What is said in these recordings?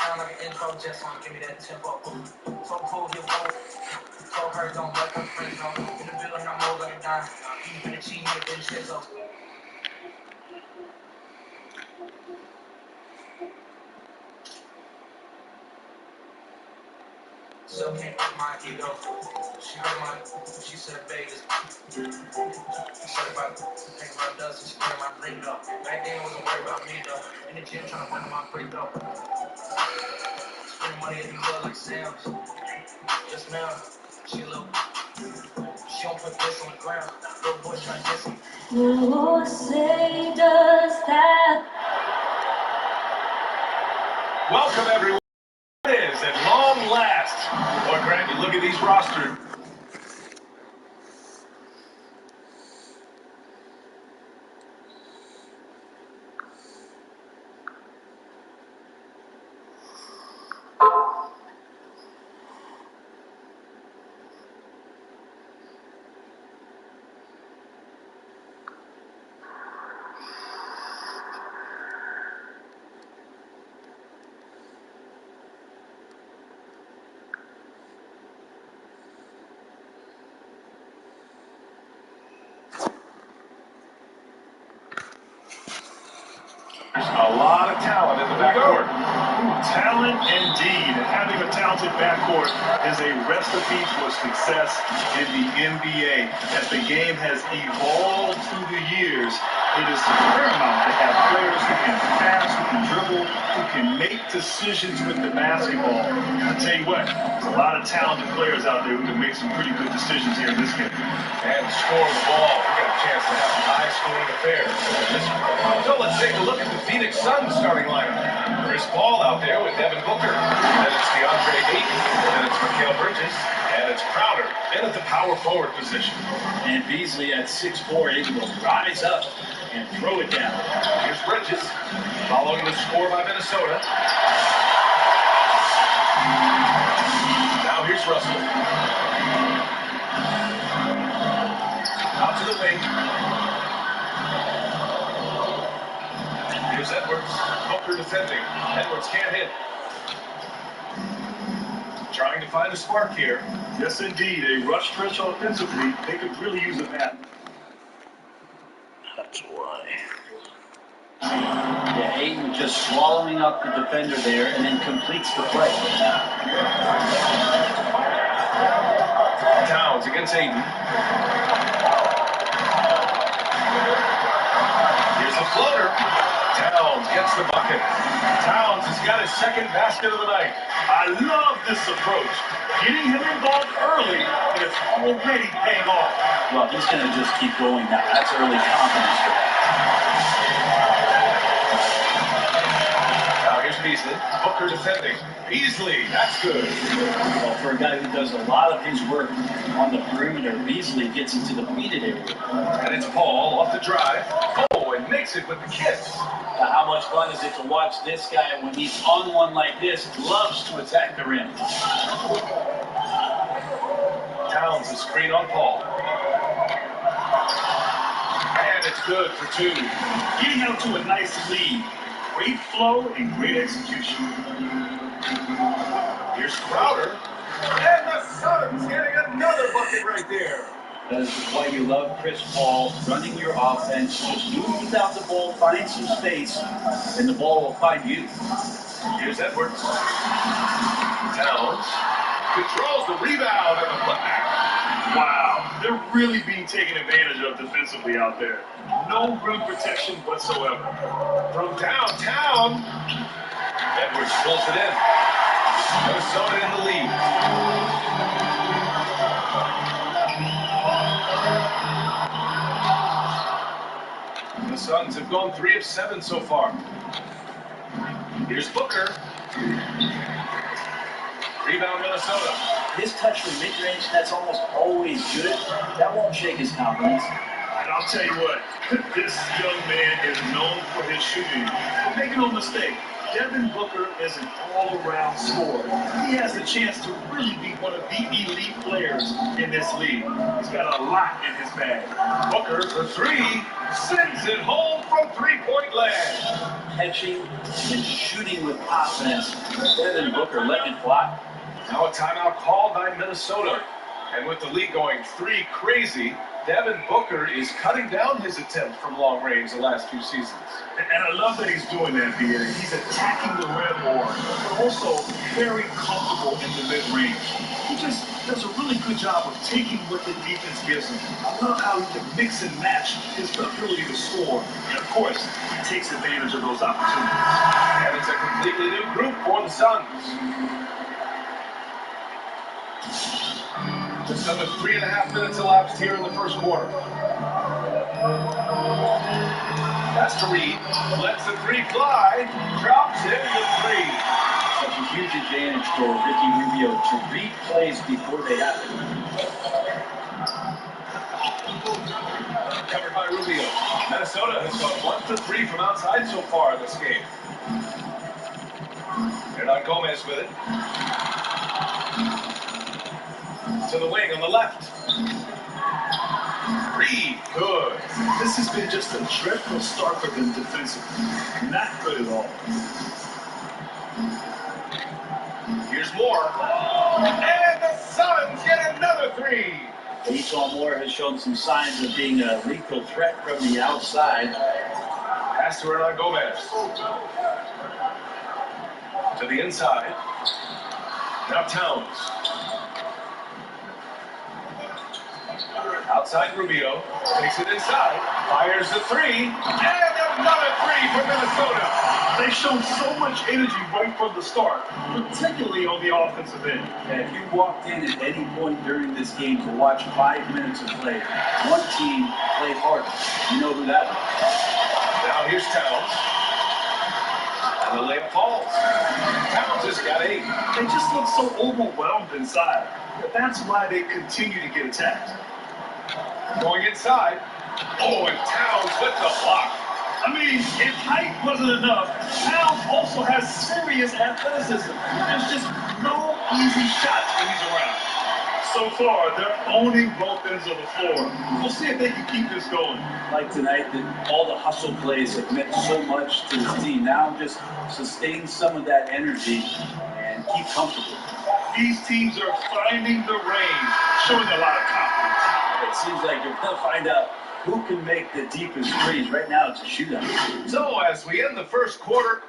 Sound like an intro, just on give me that tempo. So cool, you go. So her don't let her friends know. In the building, I'm over like a dime. Even the cheese, you didn't shit so. So can't get my ego. She heard my, she said Vegas. Certified, think about dust, she heard my lingo. Back then, I wasn't worried about me though. In the gym, trying to win my free throw. Spending money at the club like Sam's. Just now, she look. She don't put this on the ground. Little boy trying to get me. Who saved us that? Welcome everyone. It is at long last. Boy, Grant, you look at these rosters. A lot of talent in the backcourt. Talent indeed. And having a talented backcourt is a recipe for success in the NBA. As the game has evolved through the years, it is paramount to have players who can pass, who can dribble, who can make decisions with the basketball. I'll tell you what, there's a lot of talented players out there who can make some pretty good decisions here in this game. And score the ball. We got a chance to have a high-scoring affair. So let's take a look at the Phoenix Suns starting lineup. Chris Paul out there with Devin Booker. Then it's DeAndre Ayton. Then it's Mikal Bridges. And it's Crowder in at the power forward position. And Beasley at 6'4", able to rise up and throw it down. Here's Bridges, following the score by Minnesota. Now here's Russell. Out to the wing. Here's Edwards. Booker defending. Edwards can't hit. Trying to find a spark here. Yes, indeed. A rush stretch offensively. They could really use a bat. That's why. Yeah, Ayton just swallowing up the defender there and then completes the play. Towns against Ayton. Here's a floater. Towns gets the bucket. Towns has got his second basket of the night. I love this approach. Getting him involved early, and it's already paying off. Well, he's going to just keep going now. That's early confidence for that. Now here's Beasley. Booker defending. Beasley, that's good. Well, for a guy who does a lot of his work on the perimeter, Beasley gets into the weighted area. And it's Paul off the drive. Oh, and makes it with the kiss. How much fun is it to watch this guy when he's on one like this, loves to attack the rim. Towns the screen on Paul. And it's good for two. Getting out to a nice lead. Great flow and great execution. Here's Crowder. And the Suns getting another bucket right there. That is why you love Chris Paul running your offense. Just move without the ball, find some space, and the ball will find you. Here's Edwards. Towns controls the rebound and the putback. Wow, they're really being taken advantage of defensively out there. No rim protection whatsoever. From downtown, Edwards pulls it in. Minnesota in the lead. The Suns have gone 3 of 7 so far. Here's Booker. Rebound Minnesota. His touch from mid-range, that's almost always good. That won't shake his confidence. And I'll tell you what, this young man is known for his shooting. But make no mistake, Devin Booker is an all-around scorer. He has the chance to really be one of the elite players in this league. He's got a lot in his bag. Booker for 3, sends it home from three-point land. Catching and shooting with confidence. Devin Booker letting it fly. Now a timeout called by Minnesota. And with the league going 3 crazy, Devin Booker is cutting down his attempts from long range the last few seasons. And I love that he's doing that, B.A. He's attacking the rim more, but also very comfortable in the mid-range. He just does a really good job of taking what the defense gives him. I love how he can mix and match his ability to score. And, of course, he takes advantage of those opportunities. And it's a completely new group for the Suns. Just under 3.5 minutes elapsed here in the first quarter. That's to Reed. Lets the 3 fly. Drops in the 3. Such a huge advantage for Ricky Rubio to read plays before they happen. Covered by Rubio. Minnesota has gone 1 for 3 from outside so far in this game. Hernangomez with it. To the wing on the left. Reed, good. This has been just a dreadful start for them defensively. Not good at all. Here's Moore. And the Suns get another 3. Esau Moore has shown some signs of being a lethal threat from the outside. Pass to Hernangomez. To the inside. Now Towns. Outside Rubio. Takes it inside. Fires the 3. And another 3 for Minnesota. They've shown so much energy right from the start, particularly on the offensive end. And if you walked in at any point during this game to watch 5 minutes of play, one team played hard. You know who that was. Now here's Towns. And the layup falls. Towns has got 8. They just look so overwhelmed inside. But that's why they continue to get attacked. Going inside. Oh, and Towns with the block. I mean, if height wasn't enough, Towns also has serious athleticism. There's just no easy shots when he's around. So far, they're owning both ends of the floor. We'll see if they can keep this going. Like tonight, all the hustle plays have meant so much to this team. Now just sustain some of that energy and keep comfortable. These teams are finding the range, showing a lot of confidence. It seems like you're going to find out who can make the deepest threes. Right now, it's a shootout. So as we end the first quarter,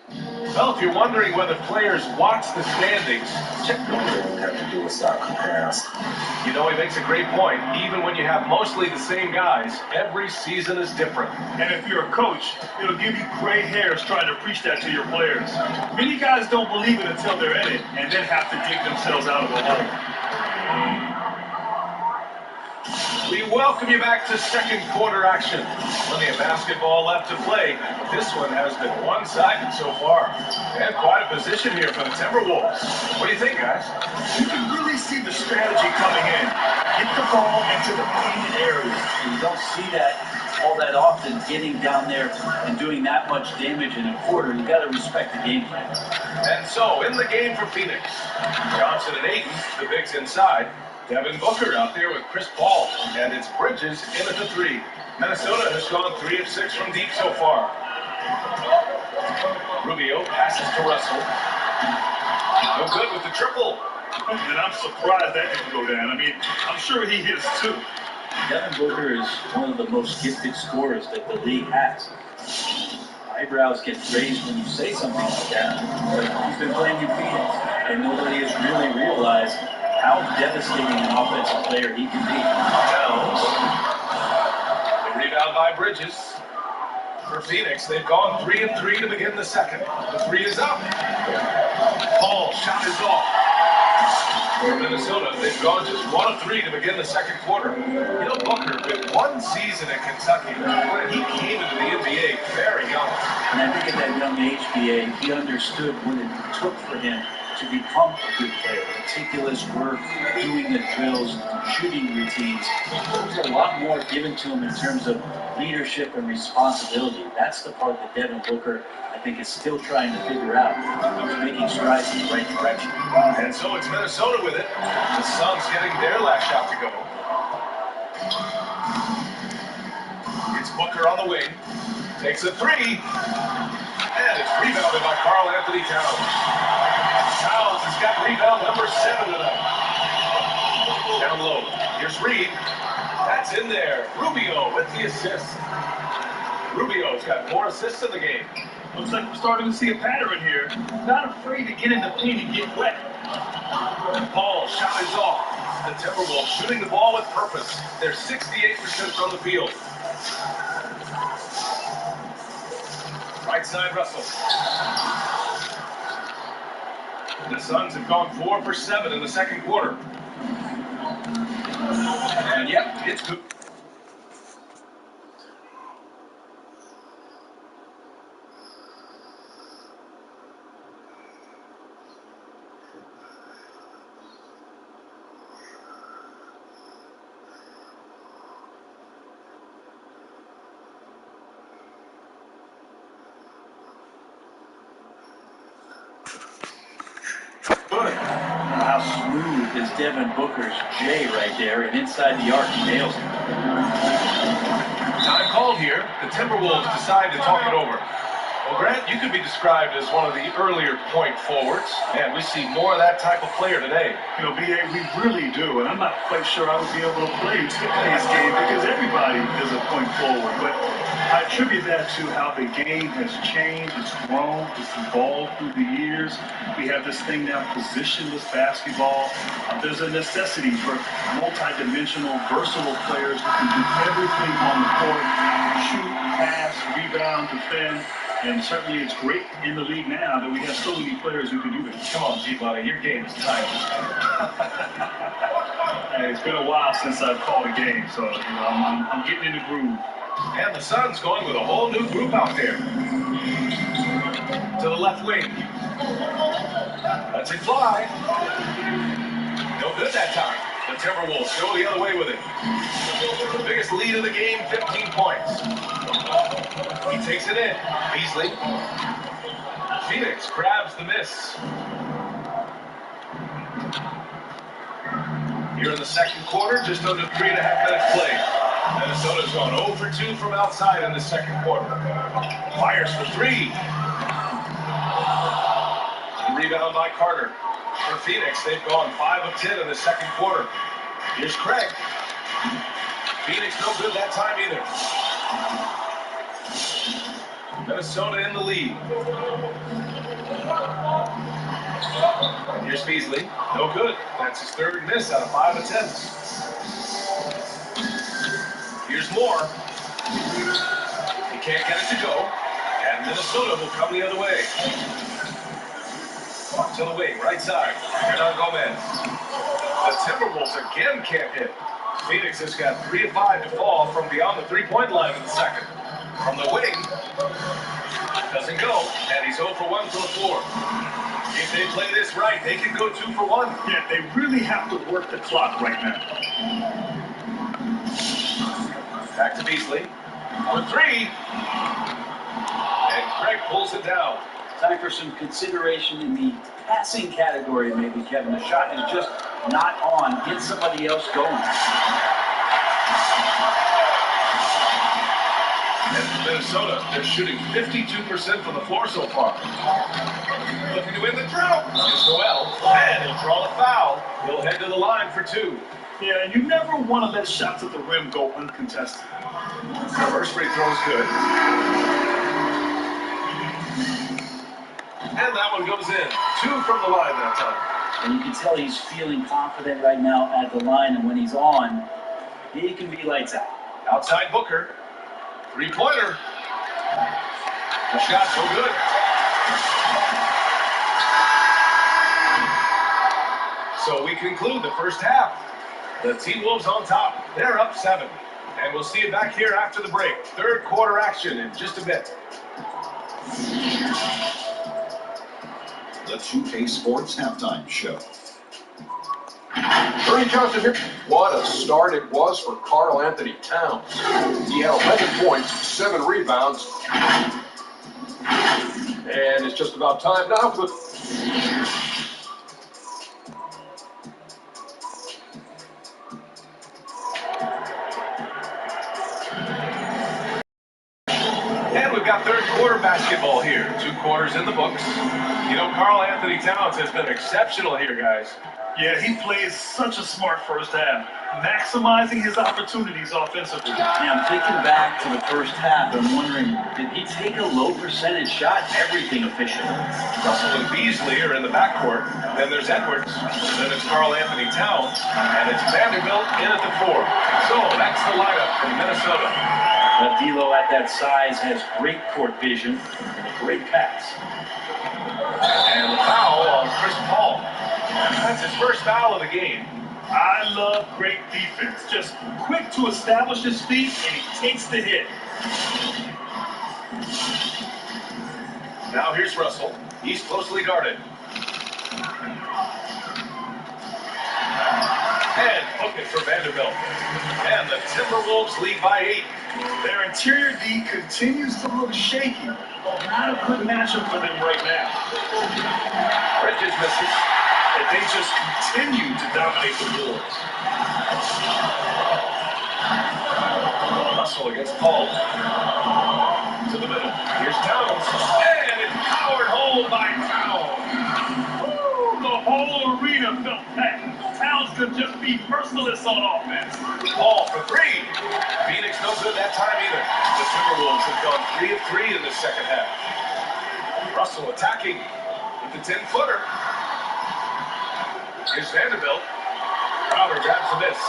well, if you're wondering whether players watch the standings, check what they have to do with start comparing. You know, he makes a great point. Even when you have mostly the same guys, every season is different. And if you're a coach, it'll give you gray hairs trying to preach that to your players. Many guys don't believe it until they're in it and then have to dig themselves out of the hole. We welcome you back to second quarter action. Plenty of basketball left to play. This one has been one-sided so far. And quite a position here for the Timberwolves. What do you think, guys? You can really see the strategy coming in. Get the ball into the painted area. You don't see that all that often, getting down there and doing that much damage in a quarter. You got to respect the game plan. And so, in the game for Phoenix, Johnson and Ayton, the bigs inside. Devin Booker out there with Chris Paul, and it's Bridges in at the 3. Minnesota has gone 3 of 6 from deep so far. Rubio passes to Russell. No good with the triple. And I'm surprised that didn't go down. I mean, I'm sure he hits too. Devin Booker is one of the most gifted scorers that the league has. Eyebrows get raised when you say something like that. But he's been playing in Phoenix, and nobody has really realized how devastating an offensive player he can be. The rebound by Bridges. For Phoenix, they've gone 3 of 3 to begin the second. The three is up. Paul, shot is off. For Minnesota, they've gone just 1 of 3 to begin the second quarter. You know, Booker, with one season in Kentucky, he came into the NBA very young. And I think at that young age, BA, he understood what it took for him to become a good player. Meticulous work, doing the drills, shooting routines. There's a lot more given to him in terms of leadership and responsibility. That's the part that Devin Booker, I think, is still trying to figure out. He's making strides in the right direction. And so it's Minnesota with it. The Suns getting their last shot to go. It's Booker on the wing. Takes a three. And it's rebounded by Karl-Anthony Towns. Towns has got rebound number 7 tonight. Down low. Here's Reed. That's in there. Rubio with the assist. Rubio's got 4 assists in the game. Looks like we're starting to see a pattern here. Not afraid to get in the paint and get wet. Paul, shot is off. The Timberwolves shooting the ball with purpose. They're 68% from the field. Right side, Russell. The Suns have gone 4 for 7 in the second quarter. And yep, it's good. How smooth is Devin Booker's J right there, and inside the arc, he nails it. Time called here. The Timberwolves decide to talk it over. Well, Grant, you could be described as one of the earlier point forwards, and we see more of that type of player today. You know, BA, we really do, and I'm not quite sure I would be able to play today's game because everybody is a point forward. But I attribute that to how the game has changed, it's grown, it's evolved through the years. We have this thing now, positionless basketball. There's a necessity for multi-dimensional, versatile players who can do everything on the court: shoot, pass, rebound, defend. And certainly it's great in the league now that we have so many players who can do this. Come on, G-Buddy, your game is tight. Hey, it's been a while since I've called a game, so you know, I'm getting in the groove. And the Suns going with a whole new group out there. To the left wing. Let's it fly. No good that time. The Timberwolves go the other way with it. The biggest lead of the game, 15 points. He takes it in. Beasley. Phoenix grabs the miss. Here in the second quarter, just under 3.5 minutes played. Minnesota's gone 0 for 2 from outside in the second quarter. Fires for 3. Rebound by Carter. For Phoenix, they've gone 5 of 10 in the second quarter. Here's Craig. Phoenix no good that time either. Minnesota in the lead. And here's Beasley. No good. That's his 3rd miss out of 5 attempts. Here's Moore. He can't get it to go. And Minnesota will come the other way. To the wing, right side. Hernan Gomez. The Timberwolves again can't hit. Phoenix has got 3 of 5 to fall from beyond the 3-point line in the second. From the wing. Doesn't go. And he's 0 for 1 from the floor. If they play this right, they can go 2 for 1. Yeah, they really have to work the clock right now. Back to Beasley. For 3. And Craig pulls it down. Time for some consideration in the passing category, maybe, Kevin. The shot is just not on. Get somebody else going. And Minnesota, they're shooting 52% from the floor so far. Looking to win the drought is Noel, and he'll draw the foul. He'll head to the line for 2. Yeah, and you never want to let shots at the rim go uncontested. First free throw is good. And that one goes in. 2 from the line that time. And you can tell he's feeling confident right now at the line, and when he's on, he can be lights out. Outside Booker. 3-pointer. The shot so good. So we conclude the first half. The T-Wolves on top. They're up 7. And we'll see you back here after the break. Third quarter action in just a bit. The 2K Sports Halftime Show. Ernie Johnson here. What a start it was for Karl Anthony Towns. He had 11 points, 7 rebounds. And it's just about time now for the... And we've got third quarter basketball here. 2 quarters in the books. You know, Karl Anthony Towns has been exceptional here, guys. Yeah, he plays such a smart first half, maximizing his opportunities offensively. Yeah, I'm thinking back to the first half. I'm wondering, did he take a low percentage shot? Everything efficient. Russell and Beasley are in the backcourt. Then there's Edwards. Then it's Karl Anthony Towns. And it's Vanderbilt in at the 4. So that's the lineup from Minnesota. D'Lo at that size has great court vision and a great pass. And the foul on Chris Paul. That's his first foul of the game. I love great defense. Just quick to establish his feet, and he takes the hit. Now here's Russell. He's closely guarded. And hook it for Vanderbilt. And the Timberwolves lead by 8. Their interior D continues to look shaky. Not a good matchup for them right now. Bridges misses. And they just continue to dominate the boards. Russell against Paul. To the middle. Here's Towns. And it's powered home by Towns. Woo, the whole arena felt that. Towns could just be merciless on offense. Paul for 3. Phoenix no good that time either. The Timberwolves have gone 3 of 3 in the second half. Russell attacking with the 10-footer. Here's Vanderbilt. Crowder grabs the miss.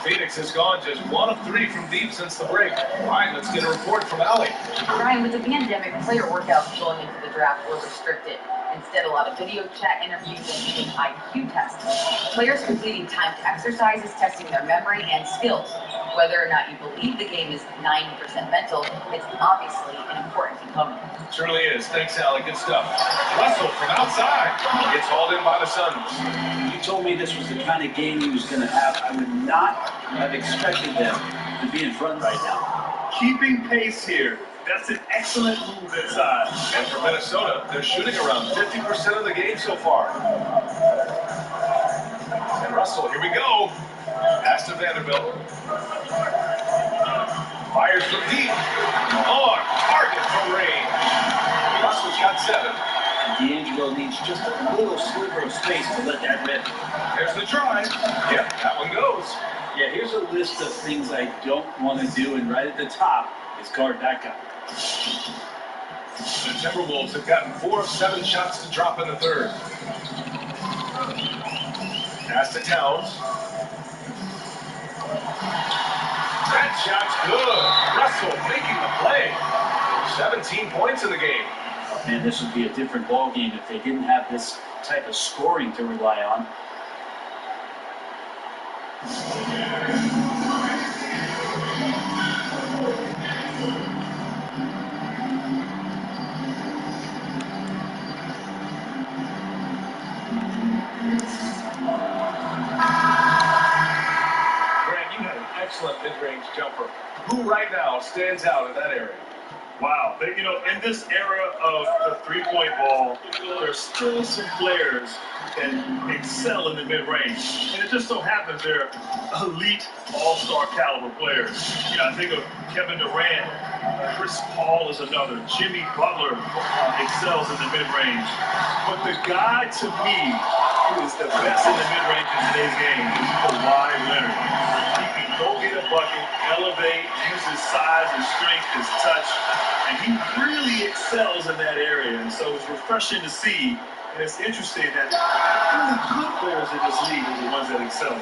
Phoenix has gone just 1 of 3 from deep since the break. All right, let's get a report from Allie. Ryan, with the pandemic, player workouts going into the draft were restricted. Instead, a lot of video chat interviews and even IQ tests. Players completing timed exercises, testing their memory and skills. Whether or not you believe the game is 90% mental, it's obviously an important component. Surely is. Thanks, Allie. Good stuff. Russell from outside gets hauled in by the Suns. You told me this was the kind of game he was going to have. I would not have expected them to be in front right now. Keeping pace here. That's an excellent move inside. And for Minnesota, they're shooting around 50% of the game so far. And Russell, here we go. Pass to Vanderbilt. Fires from deep. On target from range. Russell's got 7. D'Angelo needs just a little sliver of space to let that rip. There's the drive. Yep, that one goes. Yeah, here's a list of things I don't want to do, and right at the top is guard that guy. The Timberwolves have gotten 4 of 7 shots to drop in the third. Pass to Towns. That shot's good. Russell making the play. 17 points in the game. Man, this would be a different ball game if they didn't have this type of scoring to rely on. Grant, you had an excellent mid-range jumper. Who right now stands out in that area? Wow, in this era of the three-point ball, there's still some players that excel in the mid-range. And it just so happens they're elite all-star caliber players. You know, I think of Kevin Durant, Chris Paul is another, Jimmy Butler excels in the mid-range. But the guy, to me, who is the best in the mid-range in today's game is Kawhi Leonard. He can go get a bucket, elevate, use his size, his strength, his touch, and he really excels in that area. And so it's refreshing to see. And it's interesting that really good players in this league are the ones that excel.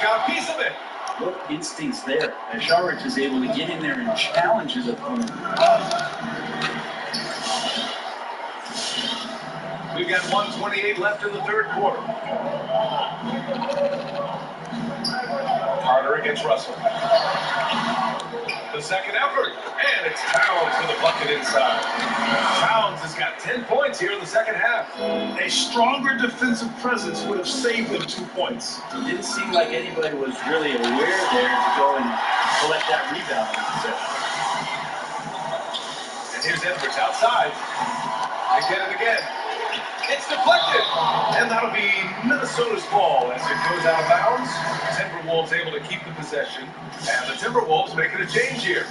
Got a piece of it. Look, instincts there. As Saric is able to get in there and challenge his opponent. We've got 1:28 left in the third quarter. Carter against Russell. The second effort, and it's Towns for the bucket inside. Towns has got 10 points here in the second half. A stronger defensive presence would have saved them 2 points. It didn't seem like anybody was really aware there to go and collect that rebound. And here's Edwards outside. They get it again. It's deflected, and that'll be Minnesota's ball as it goes out of bounds. Timberwolves able to keep the possession, and the Timberwolves making a change here.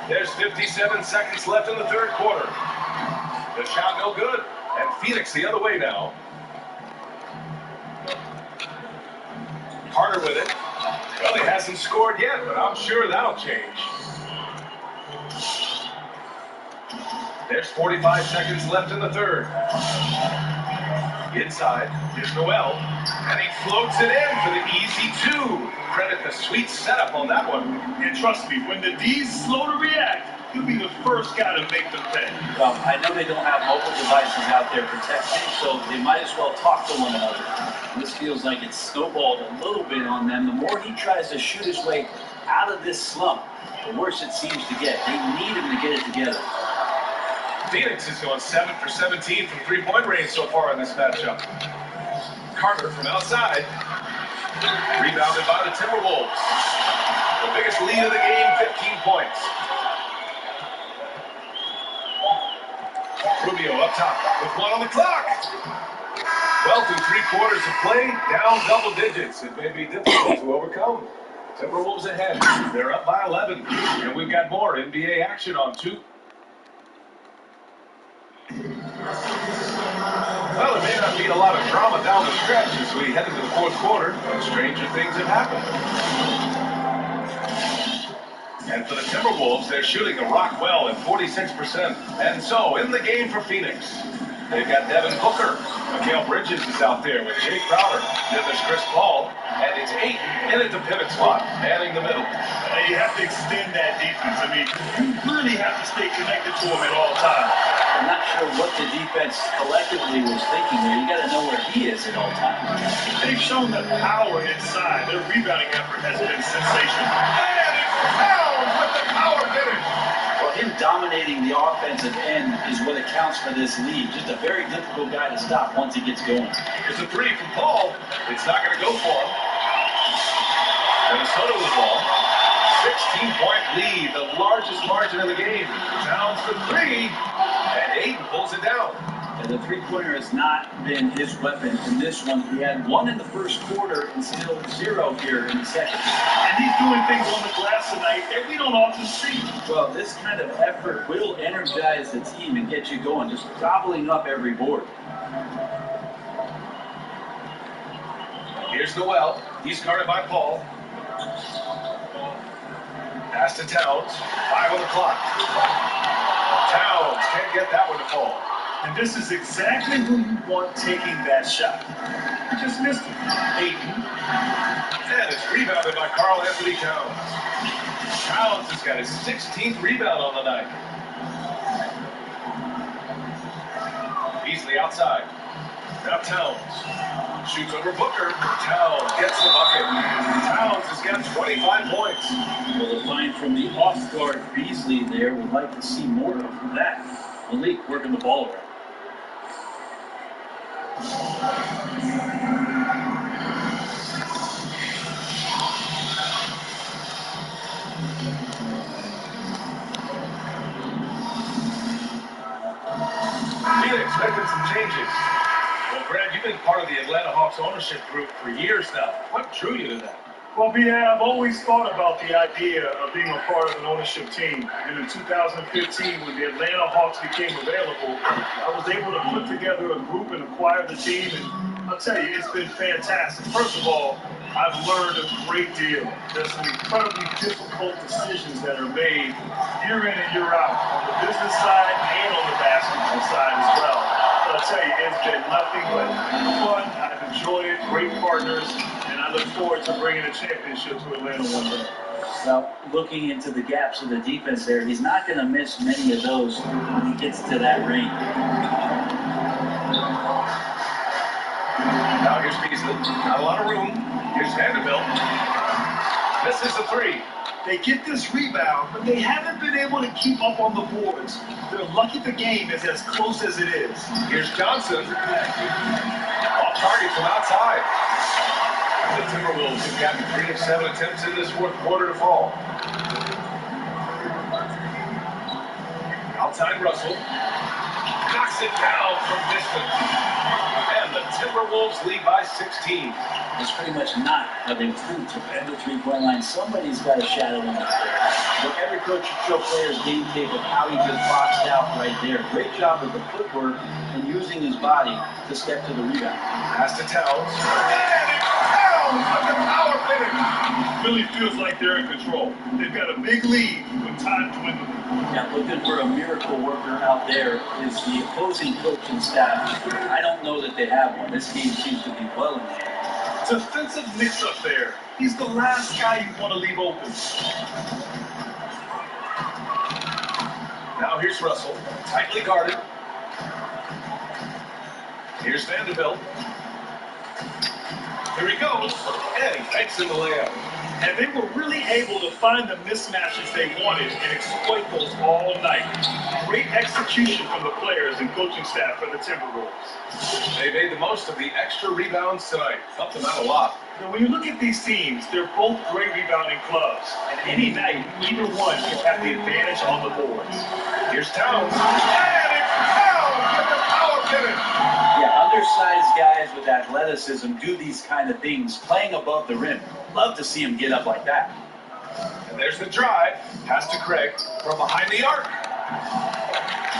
There's 57 seconds left in the third quarter. The shot no good, and Phoenix the other way now. Carter with it. Well, he hasn't scored yet, but I'm sure that'll change. There's 45 seconds left in the third. Inside, here's Noel, and he floats it in for the easy two. Credit the sweet setup on that one. And trust me, when the D's slow to react, he'll be the first guy to make them pay. Well, I know they don't have mobile devices out there protecting, so they might as well talk to one another. This feels like it's snowballed a little bit on them. The more he tries to shoot his way out of this slump, the worse it seems to get. They need him to get it together. Phoenix is going 7 for 17 from three-point range so far in this matchup. Carter from outside. Rebounded by the Timberwolves. The biggest lead of the game, 15 points. Rubio up top with one on the clock. Well, through 3 quarters of play, down double digits. It may be difficult to overcome. Timberwolves ahead. They're up by 11. And we've got more NBA action on 2. Well, there may not be a lot of drama down the stretch as we head into the fourth quarter, but stranger things have happened. And for the Timberwolves, they're shooting a rock well at 46%. And so, in the game for Phoenix, they've got Devin Booker. Mikal Bridges is out there with Jay Crowder. Then there's Chris Paul. And it's Ayton in at the pivot spot, manning the middle. And you have to extend that defense. I mean, you really have to stay connected to him at all times. I'm not sure what the defense collectively was thinking there. You got to know where he is at all times. They've shown the power inside. Their rebounding effort has been sensational. And it's Towns with the power finish. Well, him dominating the offensive end is what accounts for this lead. Just a very difficult guy to stop once he gets going. It's a three from Paul. It's not going to go for him. Minnesota with the ball. 16-point lead, the largest margin in the game. Towns for 3, and Ayton pulls it down. And the three-pointer has not been his weapon in this one. He had 1 in the first quarter and still 0 here in the second. And he's doing things on the glass tonight that we don't often see. Well, this kind of effort will energize the team and get you going, just gobbling up every board. Here's Noel. He's guarded by Paul. Pass to Towns. 5 on the clock. Towns can't get that one to fall. And this is exactly who you want taking that shot. He just missed it. Ayton. And it's rebounded by Karl Anthony Towns. Towns has got his 16th rebound on the night. Beasley outside. Now Towns. Shoots over Booker. Towns gets the bucket. Towns has got 25 points. Well, the find from the off-guard Beasley there, would like to see more of that. Malik working the ball around. part of the Atlanta Hawks ownership group for years now. What drew you to that? Well, yeah, I've always thought about the idea of being a part of an ownership team. And in 2015, when the Atlanta Hawks became available, I was able to put together a group and acquire the team. And I'll tell you, it's been fantastic. First of all, I've learned a great deal. There's some incredibly difficult decisions that are made year in and year out on the business side and on the basketball side as well. But I'll tell you, it's been nothing but fun. I've enjoyed it, great partners, and I look forward to bringing a championship to Atlanta one day. Well, looking into the gaps of the defense there, he's not going to miss many of those when he gets to that range. Now here's Beasley. Not a lot of room. Here's Vanderbilt. Misses the three. They get this rebound, but they haven't been able to keep up on the boards. They're lucky the game is as close as it is. Here's Johnson. Off target from outside. The Timberwolves have gotten 3 of 7 attempts in this fourth quarter to fall. Outside Russell. Knocks it down from distance. And the Timberwolves lead by 16. It's pretty much not having food to end the three-point line. Somebody's got to shadow him up there. But every coach should show players game tape of how he just boxed out right there. Great job with the footwork and using his body to step to the rebound. Pass to Towns. And it's Towns with the power finish. Really feels like they're in control. They've got a big lead with time dwindling. Yeah, looking for a miracle worker out there is the opposing coaching staff. I don't know that they have one. This game seems to be well in hand. Defensive mix up there. He's the last guy you want to leave open. Now here's Russell, tightly guarded. Here's Vanderbilt. Here he goes, and he takes in the layup. And they were really able to find the mismatches they wanted and exploit those all night. Great execution from the players and coaching staff for the Timberwolves. They made the most of the extra rebounds tonight. Helped them out a lot. Now, when you look at these teams, they're both great rebounding clubs. And any night, either one can have the advantage on the boards. Here's Towns. And it's Towns with the power finish. Yeah, undersized guys with athleticism do these kind of things, playing above the rim. Love to see him get up like that. And there's the drive. Pass to Craig from behind the arc.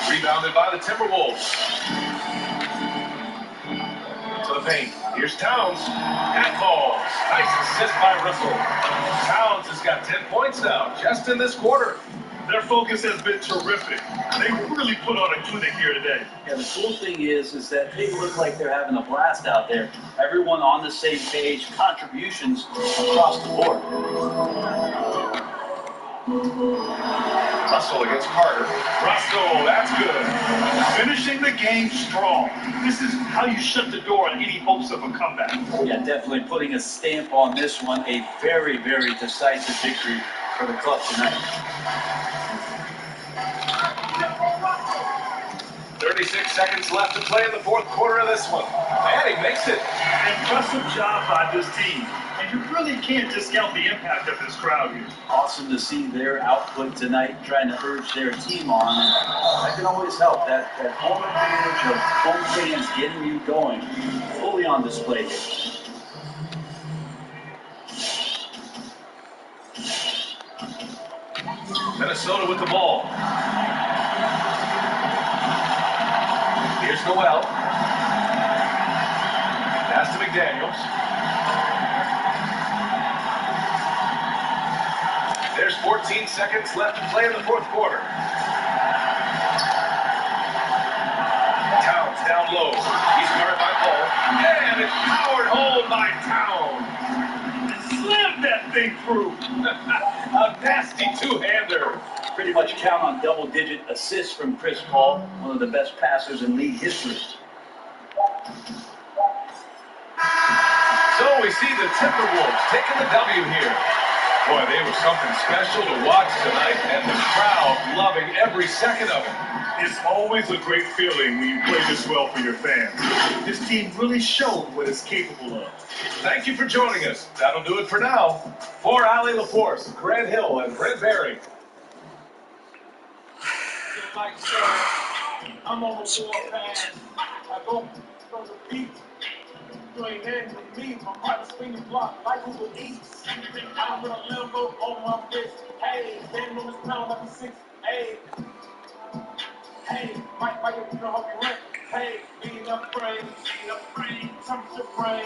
Rebounded by the Timberwolves. To the paint. Here's Towns. That falls. Nice assist by Russell. Towns has got 10 points now, just in this quarter. Their focus has been terrific. They really put on a clinic here today. Yeah, the cool thing is that they look like they're having a blast out there. Everyone on the same page, contributions across the board. Russell against Carter. Russell, that's good. Finishing the game strong. This is how you shut the door on any hopes of a comeback. Yeah, definitely putting a stamp on this one. A very, very decisive victory for the club tonight. 36 seconds left to play in the fourth quarter of this one. And he makes it. Impressive job by this team. And you really can't discount the impact of this crowd here. Awesome to see their output tonight, trying to urge their team on. And that can always help. That home advantage of home fans getting you going, fully on display here. Minnesota with the ball. Here's Noel. Pass to McDaniels. There's 14 seconds left to play in the fourth quarter. Towns down low. He's guarded by Paul. And it's powered home by Towns. Slammed that thing through. A nasty two-hander. Pretty much count on double-digit assists from Chris Paul, one of the best passers in league history. So we see the Timberwolves taking the W here. Boy, they were something special to watch tonight, and the crowd loving every second of it. It's always a great feeling when you play this well for your fans. This team really showed what it's capable of. Thank you for joining us. That'll do it for now. For Allie LaForce, Grant Hill, and Brent Berry. Like I'm on the warpath. I go to the beat. you ain't handling me. My partner's spinning block like Uber Eats. I'm with a Lambo on my wrist. Hey, standing on this pound like a 6. Hey, Mike, you know how we rent. Hey, being up brain, some of your brain.